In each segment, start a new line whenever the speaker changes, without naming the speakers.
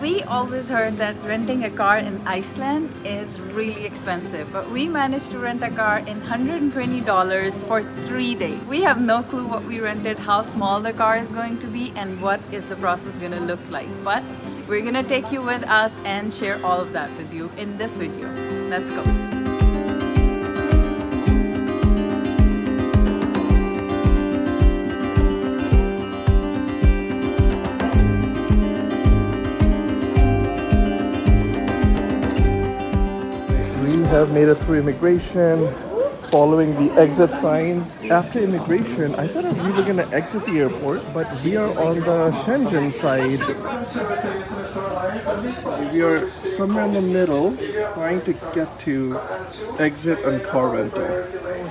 We always heard that renting a car in Iceland is really expensive, but we managed to rent a car in $120 for 3 days. We have no clue what we rented, how small the car is going to be, and what is the process going to look like. But we're going to take you with us and share all of that with you in this video. Let's go.
Have made it through immigration, following the exit signs. After immigration, I thought we were going to exit the airport, but we are on the Shenzhen side. We are somewhere in the middle, trying to get to exit and car rental.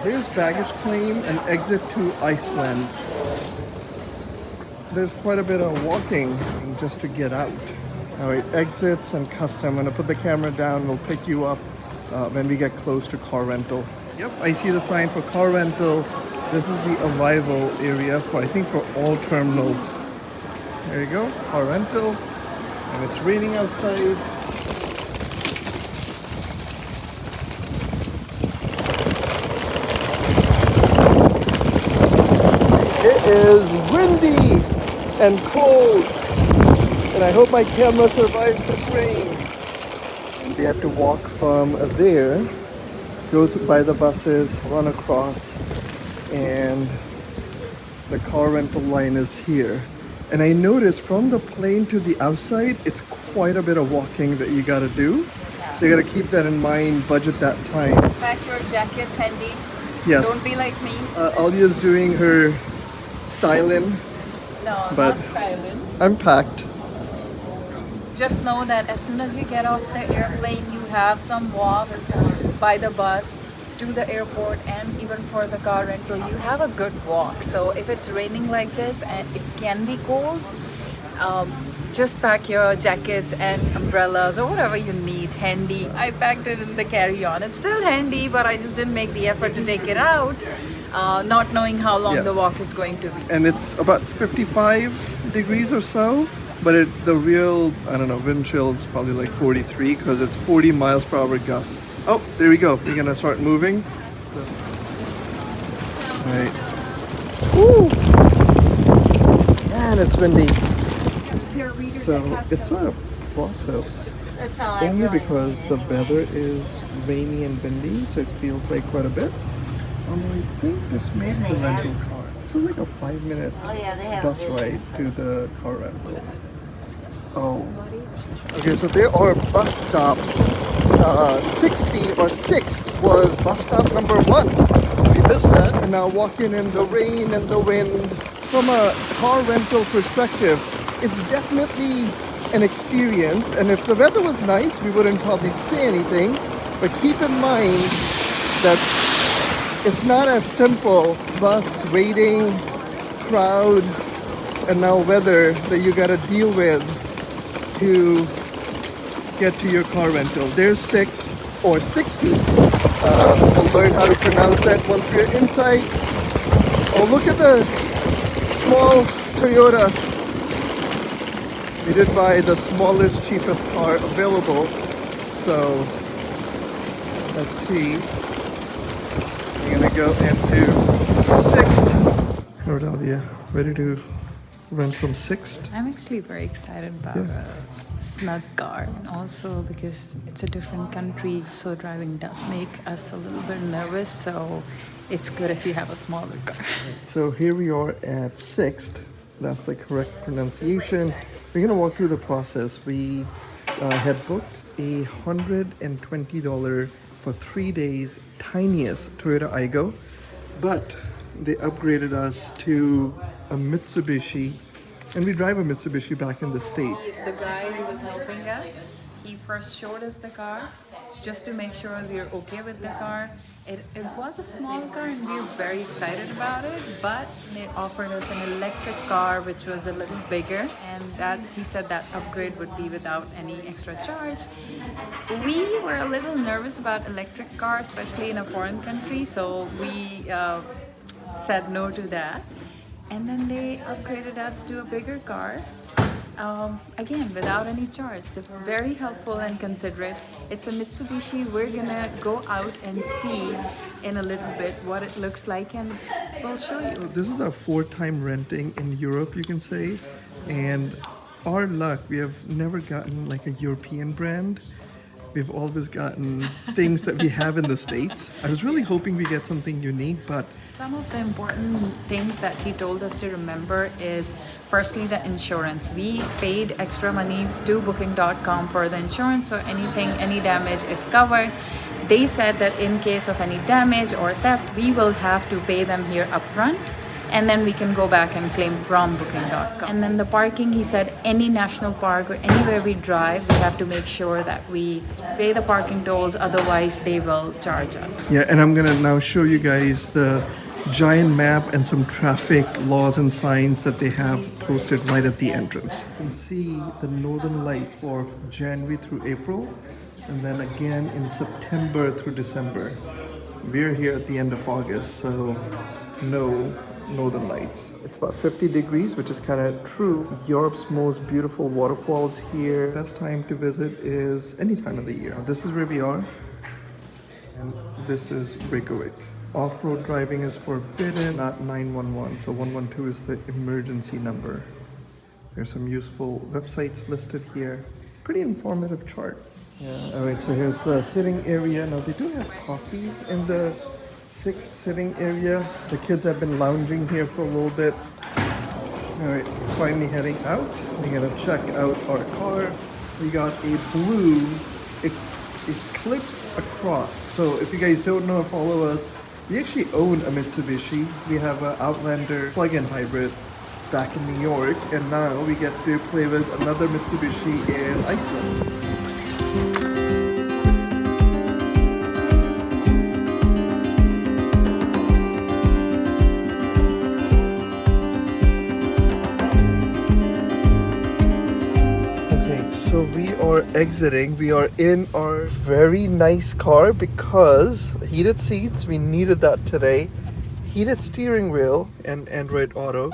Here's baggage claim and exit to Iceland. There's quite a bit of walking just to get out. Alright, exits and custom. I'm going to put the camera down, we'll pick you up when we get close to car rental. Yep, I see the sign for car rental. This is the arrival area for, I think, for all terminals. There you go, car rental. And it's raining outside. It is windy and cold. And I hope my camera survives this rain. We have to walk from there, go by the buses, run across, and the car rental line is here. And I noticed from the plane to the outside, it's quite a bit of walking that you gotta do. So you gotta keep that in mind, budget that time.
Pack your jackets handy.
Yes.
Don't be like me.
Alia's doing her styling.
No,
but
not styling.
I'm packed.
Just know that as soon as you get off the airplane, you have some walk by the bus to the airport, and even for the car rental, you have a good walk. So if it's raining like this and it can be cold, just pack your jackets and umbrellas or whatever you need handy. I packed it in the carry-on. It's still handy, but I just didn't make the effort to take it out, not knowing how long the walk is going to be.
And it's about 55 degrees or so. But the real, I don't know, wind chill is probably like 43 because it's 40 miles per hour gusts. Oh, there we go. We're gonna start moving. Right. Woo! Man, it's windy. So it's a process. Only because the weather is rainy and windy, so it feels like quite a bit. I think this made the rental car. This is like a 5-minute bus ride to the car rental. Oh, okay, so there are bus stops. 60 or Sixt was bus stop number 1. We missed that. And now walking in the rain and the wind. From a car rental perspective, it's definitely an experience. And if the weather was nice, we wouldn't probably say anything. But keep in mind that it's not as simple. Bus, waiting, crowd, and now weather that you gotta deal with to get to your car rental. There's Sixt or 60. We'll learn how to pronounce that once we're inside. Oh, look at the small Toyota. We did buy the smallest, cheapest car available. So let's see. We're gonna go into Sixt. Alright, Alia, ready to rent from Sixt?
I'm actually very excited about a snug car, and also because it's a different country, so driving does make us a little bit nervous, so it's good if you have a smaller car.
So here we are at Sixt. That's the correct pronunciation. We're gonna walk through the process. We had booked a $120 for 3 days tiniest Toyota Aygo, but they upgraded us to a Mitsubishi, and we drive a Mitsubishi back in the States.
The guy who was helping us, he first showed us the car just to make sure we are okay with the car. It was a small car and we were very excited about it, but they offered us an electric car which was a little bigger, and that he said that upgrade would be without any extra charge. We were a little nervous about electric car, especially in a foreign country, so we said no to that. And then they upgraded us to a bigger car. Again, without any charge. They're very helpful and considerate. It's a Mitsubishi. We're gonna go out and see in a little bit what it looks like, and we'll show you.
This is our fourth time renting in Europe, you can say. And our luck, we have never gotten like a European brand. We've always gotten things that we have in the States. I was really hoping we get something unique, but
Some of the important things that he told us to remember is firstly the insurance. We paid extra money to booking.com for the insurance, so any damage is covered. They said that in case of any damage or theft, we will have to pay them here upfront, and then we can go back and claim from booking.com. And then the parking, he said any national park or anywhere we drive, we have to make sure that we pay the parking tolls, otherwise they will charge us.
yeah, and I'm gonna now show you guys the giant map and some traffic laws and signs that they have posted right at the entrance. You can see the northern lights for January through April, and then again in September through December. We're here at the end of August, so no northern lights. It's about 50 degrees, which is kind of true. Europe's most beautiful waterfalls here. Best time to visit is any time of the year. This is where we are, and this is Reykjavik. Off-road driving is forbidden, not 911. So 112 is the emergency number. There's some useful websites listed here. Pretty informative chart. Yeah. All right, so here's the sitting area. Now they do have coffee in the Sixt sitting area. The kids have been lounging here for a little bit. All right, finally heading out. We're gonna check out our car. We got a blue Eclipse Across. So if you guys don't know or follow us, we actually own a Mitsubishi. We have an Outlander plug-in hybrid back in New York, and now we get to play with another Mitsubishi in Iceland. So we are exiting. We are in our very nice car because heated seats, we needed that today. Heated steering wheel and Android Auto.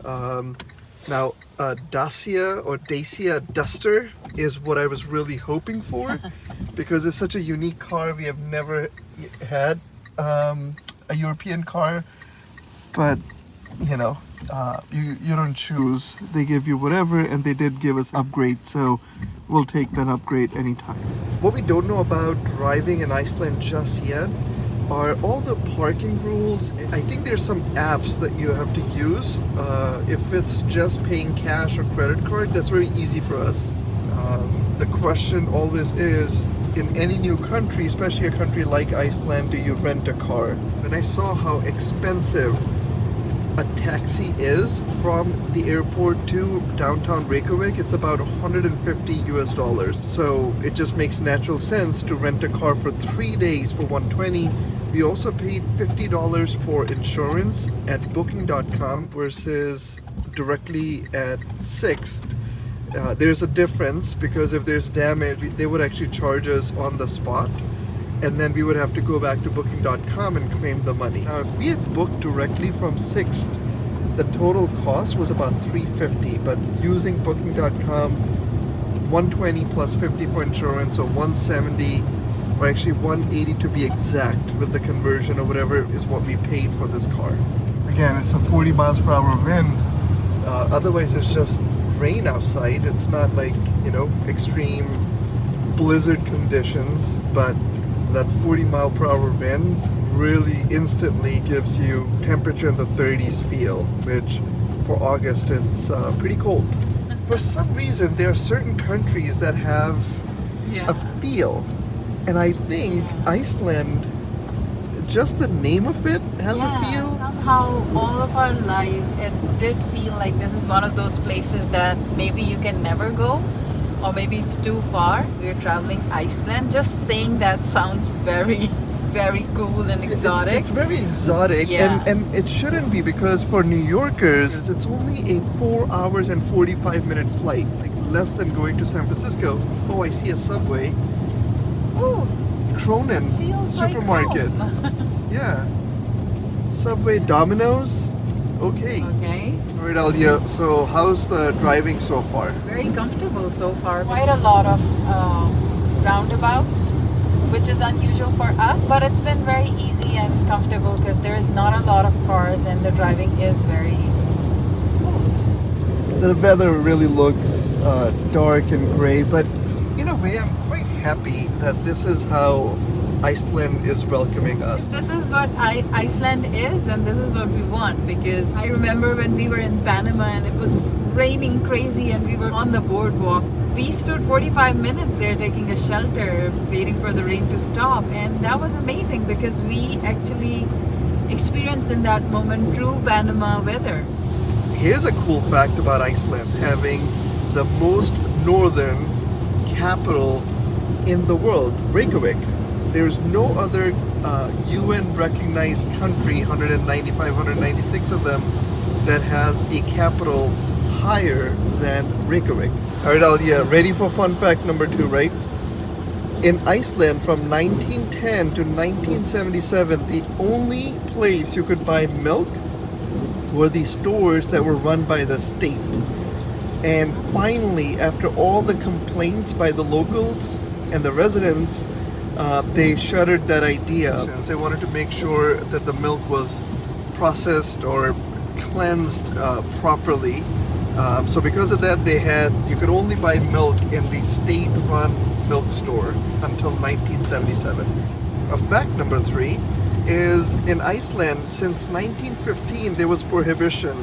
Now, Dacia or Dacia Duster is what I was really hoping for because it's such a unique car. We have never had a European car, but you know, you don't choose. They give you whatever, and they did give us upgrade, so we'll take that upgrade anytime. What we don't know about driving in Iceland just yet are all the parking rules. I think there's some apps that you have to use. If it's just paying cash or credit card, that's very easy for us. The question always is, in any new country, especially a country like Iceland, do you rent a car? When I saw how expensive a taxi is from the airport to downtown Reykjavik, it's about $150 US. So it just makes natural sense to rent a car for 3 days for $120. We also paid $50 for insurance at booking.com versus directly at Sixt. There's a difference because if there's damage, they would actually charge us on the spot, and then we would have to go back to booking.com and claim the money. Now, if we had booked directly from Sixt, the total cost was about $350, but using booking.com, $120 plus $50 for insurance, so $170, or actually $180 to be exact with the conversion or whatever is what we paid for this car. Again, it's a 40 miles per hour wind. Otherwise, it's just rain outside. It's not like, you know, extreme blizzard conditions, but that 40 mile per hour wind really instantly gives you temperature in the 30s feel, which for August it's pretty cold. For some reason there are certain countries that have a feel, and I think Iceland, just the name of it has a feel.
Somehow all of our lives it did feel like this is one of those places that maybe you can never go, or maybe it's too far. We're traveling Iceland. Just saying that sounds very, very cool and exotic.
It's very exotic, and it shouldn't be, because for New Yorkers, it's only a 4 hours and 45-minute flight, like less than going to San Francisco. Oh, I see a Subway. Oh, Cronin
Feels
supermarket.
Like home.
Yeah. Subway, Domino's. Okay.
Okay.
All right, Alia. So how's the driving so far?
Very comfortable so far. Quite a lot of roundabouts, which is unusual for us, but it's been very easy and comfortable because there is not a lot of cars and the driving is very smooth.
The weather really looks dark and gray, but in a way I'm quite happy that this is how Iceland is welcoming us.
If this is what Iceland is, then this is what we want, because I remember when we were in Panama and it was raining crazy and we were on the boardwalk. We stood 45 minutes there taking a shelter, waiting for the rain to stop, and that was amazing because we actually experienced in that moment true Panama weather.
Here's a cool fact about Iceland, having the most northern capital in the world, Reykjavik. There's no other UN recognized country, 195, 196 of them, that has a capital higher than Reykjavik. Alright, Alia, ready for fun fact number 2, right? In Iceland from 1910 to 1977, the only place you could buy milk were the stores that were run by the state. And finally, after all the complaints by the locals and the residents, they shuttered that idea. They wanted to make sure that the milk was processed or cleansed properly. So because of that, you could only buy milk in the state-run milk store until 1977. Fact number 3 is in Iceland, since 1915, there was prohibition.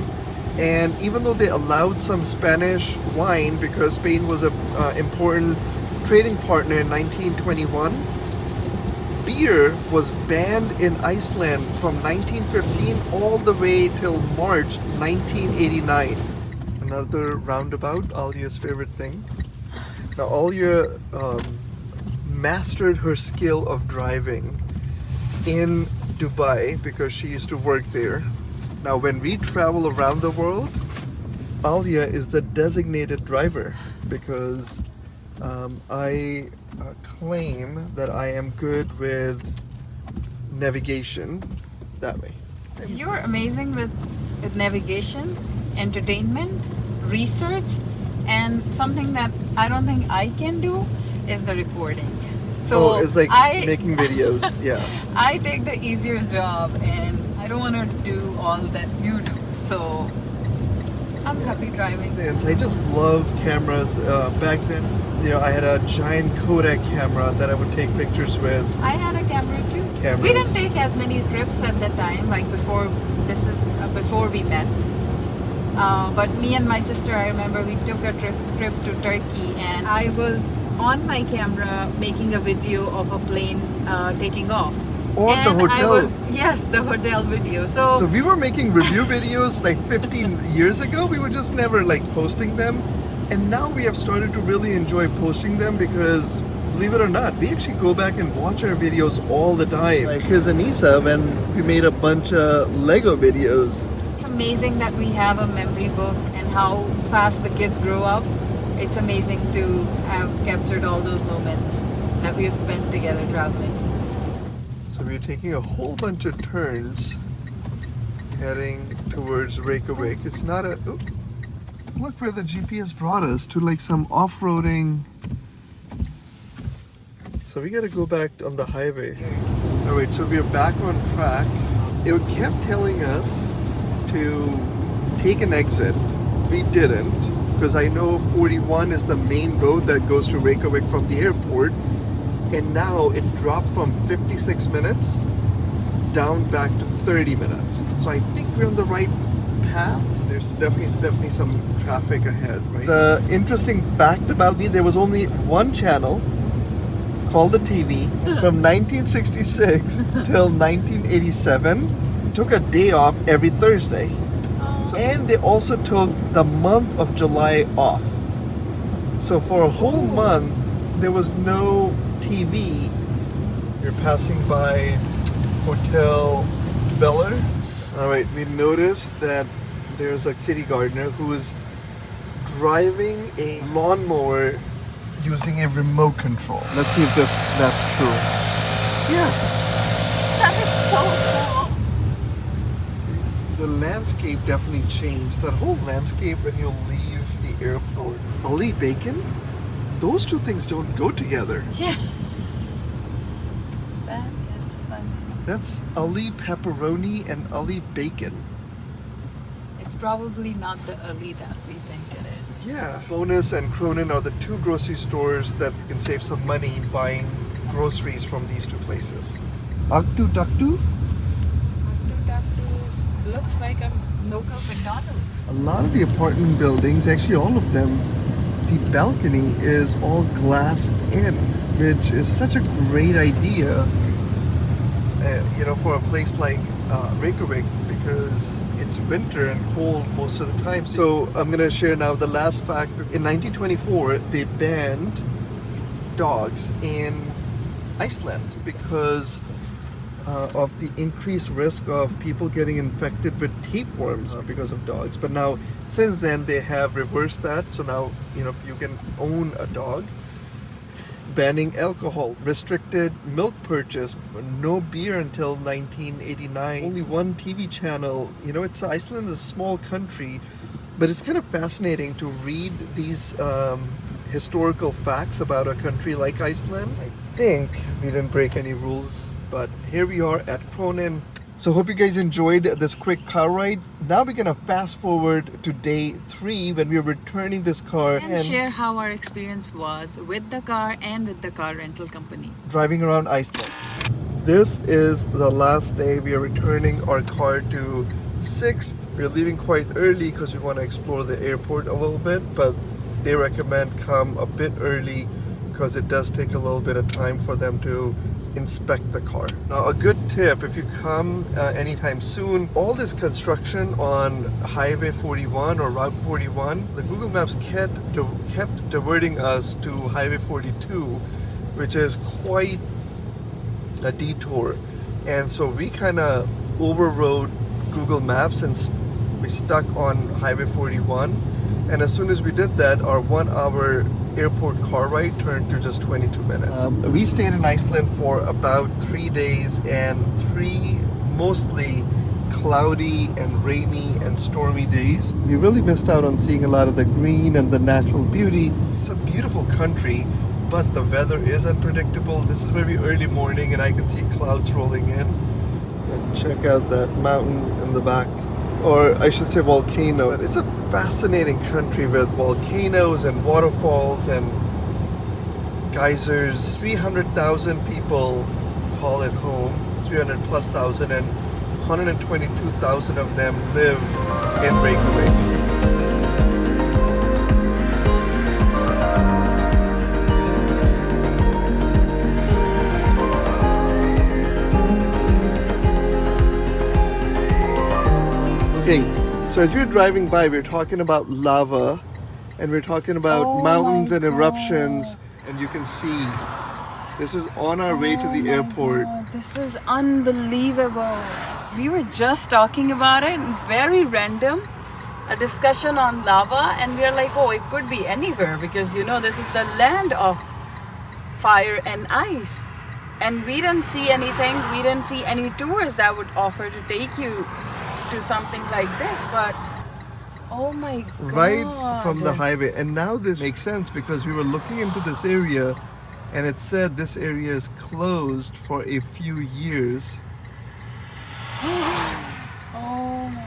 And even though they allowed some Spanish wine because Spain was an important trading partner in 1921, beer was banned in Iceland from 1915 all the way till March 1989. Another roundabout, Alia's favorite thing. Now Alia mastered her skill of driving in Dubai because she used to work there. Now when we travel around the world, Alia is the designated driver because I claim that I am good with navigation that way.
You're amazing with navigation, entertainment, research, and something that I don't think I can do is the recording. So
it's like making videos, yeah.
I take the easier job and I don't want to do all that you do. So I'm happy driving.
And I just love cameras. Back then, I had a giant Kodak camera that I would take pictures with.
I had a camera too.
Cameras.
We didn't take as many trips at that time, like before we met. But me and my sister, I remember we took a trip to Turkey, and I was on my camera making a video of a plane taking off.
Or the hotel.
Yes, the hotel video. So
we were making review videos like 15 years ago. We were just never posting them. And now we have started to really enjoy posting them because, believe it or not, we actually go back and watch our videos all the time. Like his Anissa, when we made a bunch of Lego videos.
It's amazing that we have a memory book and how fast the kids grow up. It's amazing to have captured all those moments that we have spent together traveling.
So we're taking a whole bunch of turns heading towards Reykjavik. It's not a... Oh, look where the GPS brought us, to some off-roading. So we gotta go back on the highway. Alright, so we're back on track. It kept telling us to take an exit. We didn't, because I know 41 is the main road that goes to Reykjavik from the airport. And now it dropped from 56 minutes down back to 30 minutes. So I think we're on the right path. There's definitely some traffic ahead, right? The interesting fact about me, there was only one channel called the TV from 1966 till 1987. Took a day off every Thursday. And they also took the month of July off. So for a whole month, there was no TV. You're passing by Hotel Beller. Alright, we noticed that there's a city gardener who is driving a lawnmower using a remote control. Let's see if that's true. Yeah.
That is so cool.
the landscape definitely changed. That whole landscape when you leave the airport. Ali bacon? Those two things don't go together.
Yeah. That is funny.
That's Ali pepperoni and Ali bacon.
It's probably not the Ali that we think it is.
Yeah. Bonus and Cronin are the two grocery stores that you can save some money buying groceries from these two places. Aktu Daktu?
Looks like a local McDonald's.
A lot of the apartment buildings, actually all of them, the balcony is all glassed in, which is such a great idea, for a place like Reykjavik, because it's winter and cold most of the time. So I'm going to share now the last fact. In 1924, they banned dogs in Iceland because of the increased risk of people getting infected with tapeworms because of dogs. But now, since then, they have reversed that. So now, you can own a dog. Banning alcohol, restricted milk purchase, no beer until 1989. Only one TV channel. Iceland is a small country, but it's kind of fascinating to read these historical facts about a country like Iceland. I think we didn't break any rules. But here we are at Cronin. So hope you guys enjoyed this quick car ride. Now we're gonna fast forward to day 3 when we're returning this car
and share how our experience was with the car and with the car rental company.
Driving around Iceland. This is the last day. We are returning our car to Sixt. We're leaving quite early because we want to explore the airport a little bit, but they recommend come a bit early because it does take a little bit of time for them to inspect the car. Now, a good tip if you come anytime soon, all this construction on Highway 41 or Route 41, the Google Maps kept diverting us to Highway 42, which is quite a detour. And so we kind of overrode Google Maps and we stuck on Highway 41. And as soon as we did that, our 1 hour airport car ride turned to just 22 minutes. We stayed in Iceland for about 3 days and 3 mostly cloudy and rainy and stormy days. We really missed out on seeing a lot of the green and the natural beauty. It's a beautiful country, but the weather is unpredictable. This is very early morning and I can see clouds rolling in. And check out that mountain in the back. Or I should say volcano. It's a fascinating country with volcanoes and waterfalls and geysers. 300,000 people call it home, 300 plus thousand, and 122,000 of them live in Reykjavik. Okay, so as we're driving by, we're talking about lava and we're talking about mountains and eruptions, and you can see this is on our way to the airport.
God, this is unbelievable. We were just talking about it, very random, a discussion on lava, and we're like, oh, it could be anywhere because this is the land of fire and ice. And we didn't see anything, we didn't see any tours that would offer to take you to something like this, but oh my god,
right from the highway. And now this makes sense because we were looking into this area and it said this area is closed for a few years.
Oh my,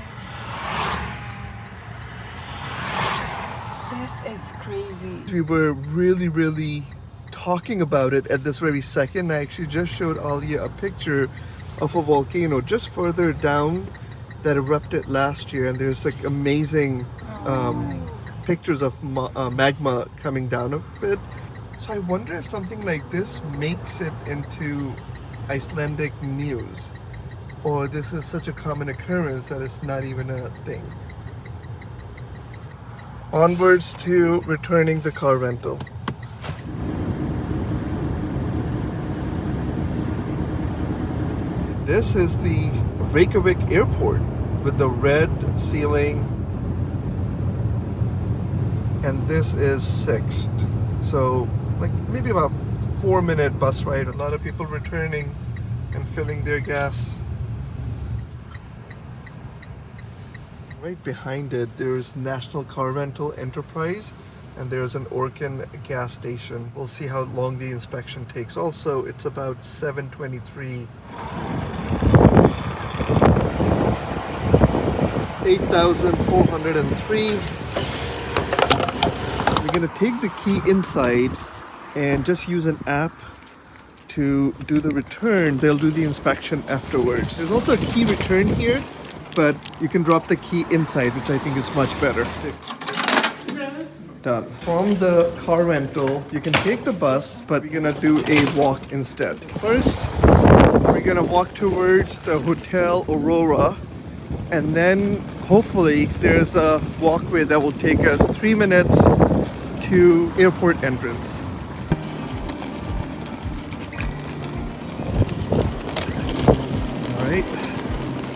this is crazy.
We were really talking about it at this very second. I actually just showed Alia a picture of a volcano just further down that erupted last year, and there's like amazing pictures of magma coming down of it. So I wonder if something like this makes it into Icelandic news, or this is such a common occurrence that it's not even a thing. Onwards to returning the car rental. This is the Reykjavik Airport with the red ceiling, and this is Sixt. So like maybe about 4-minute bus ride. A lot of people returning and filling their gas. Right behind it, there's National Car Rental Enterprise, and there's an Orkin gas station. We'll see how long the inspection takes. Also, it's about 7:23. 8,403. We're gonna take the key inside and just use an app to do the return. They'll do the inspection afterwards. There's also a key return here, but you can drop the key inside, which I think is much better. Done. From the car rental, you can take the bus, but we're gonna do a walk instead. First, we're gonna walk towards the Hotel Aurora, and then hopefully there's a walkway that will take us 3 minutes to airport entrance. Alright.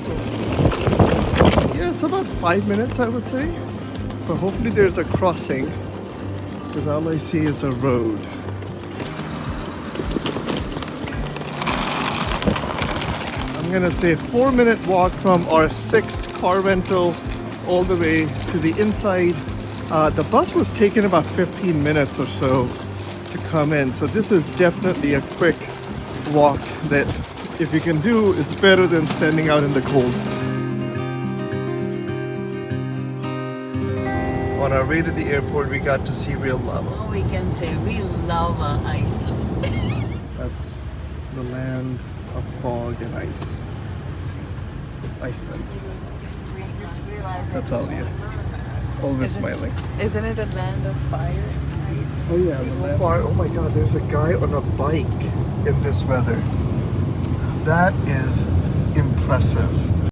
So, yeah, it's about 5 minutes, I would say. But hopefully there's a crossing, because all I see is a road. I'm gonna say 4-minute walk from our Sixt car rental all the way to the inside. The bus was taking about 15 minutes or so to come in, so this is definitely a quick walk that if you can do, it's better than standing out in the cold. On our way to the airport, we got to see real lava.
Oh, we can say we love Iceland.
That's the land of fog and ice. Iceland. That's Alia. Always smiling.
Isn't it a land of fire?
Oh yeah, the land. Far. Oh my God, there's a guy on a bike in this weather. That is impressive.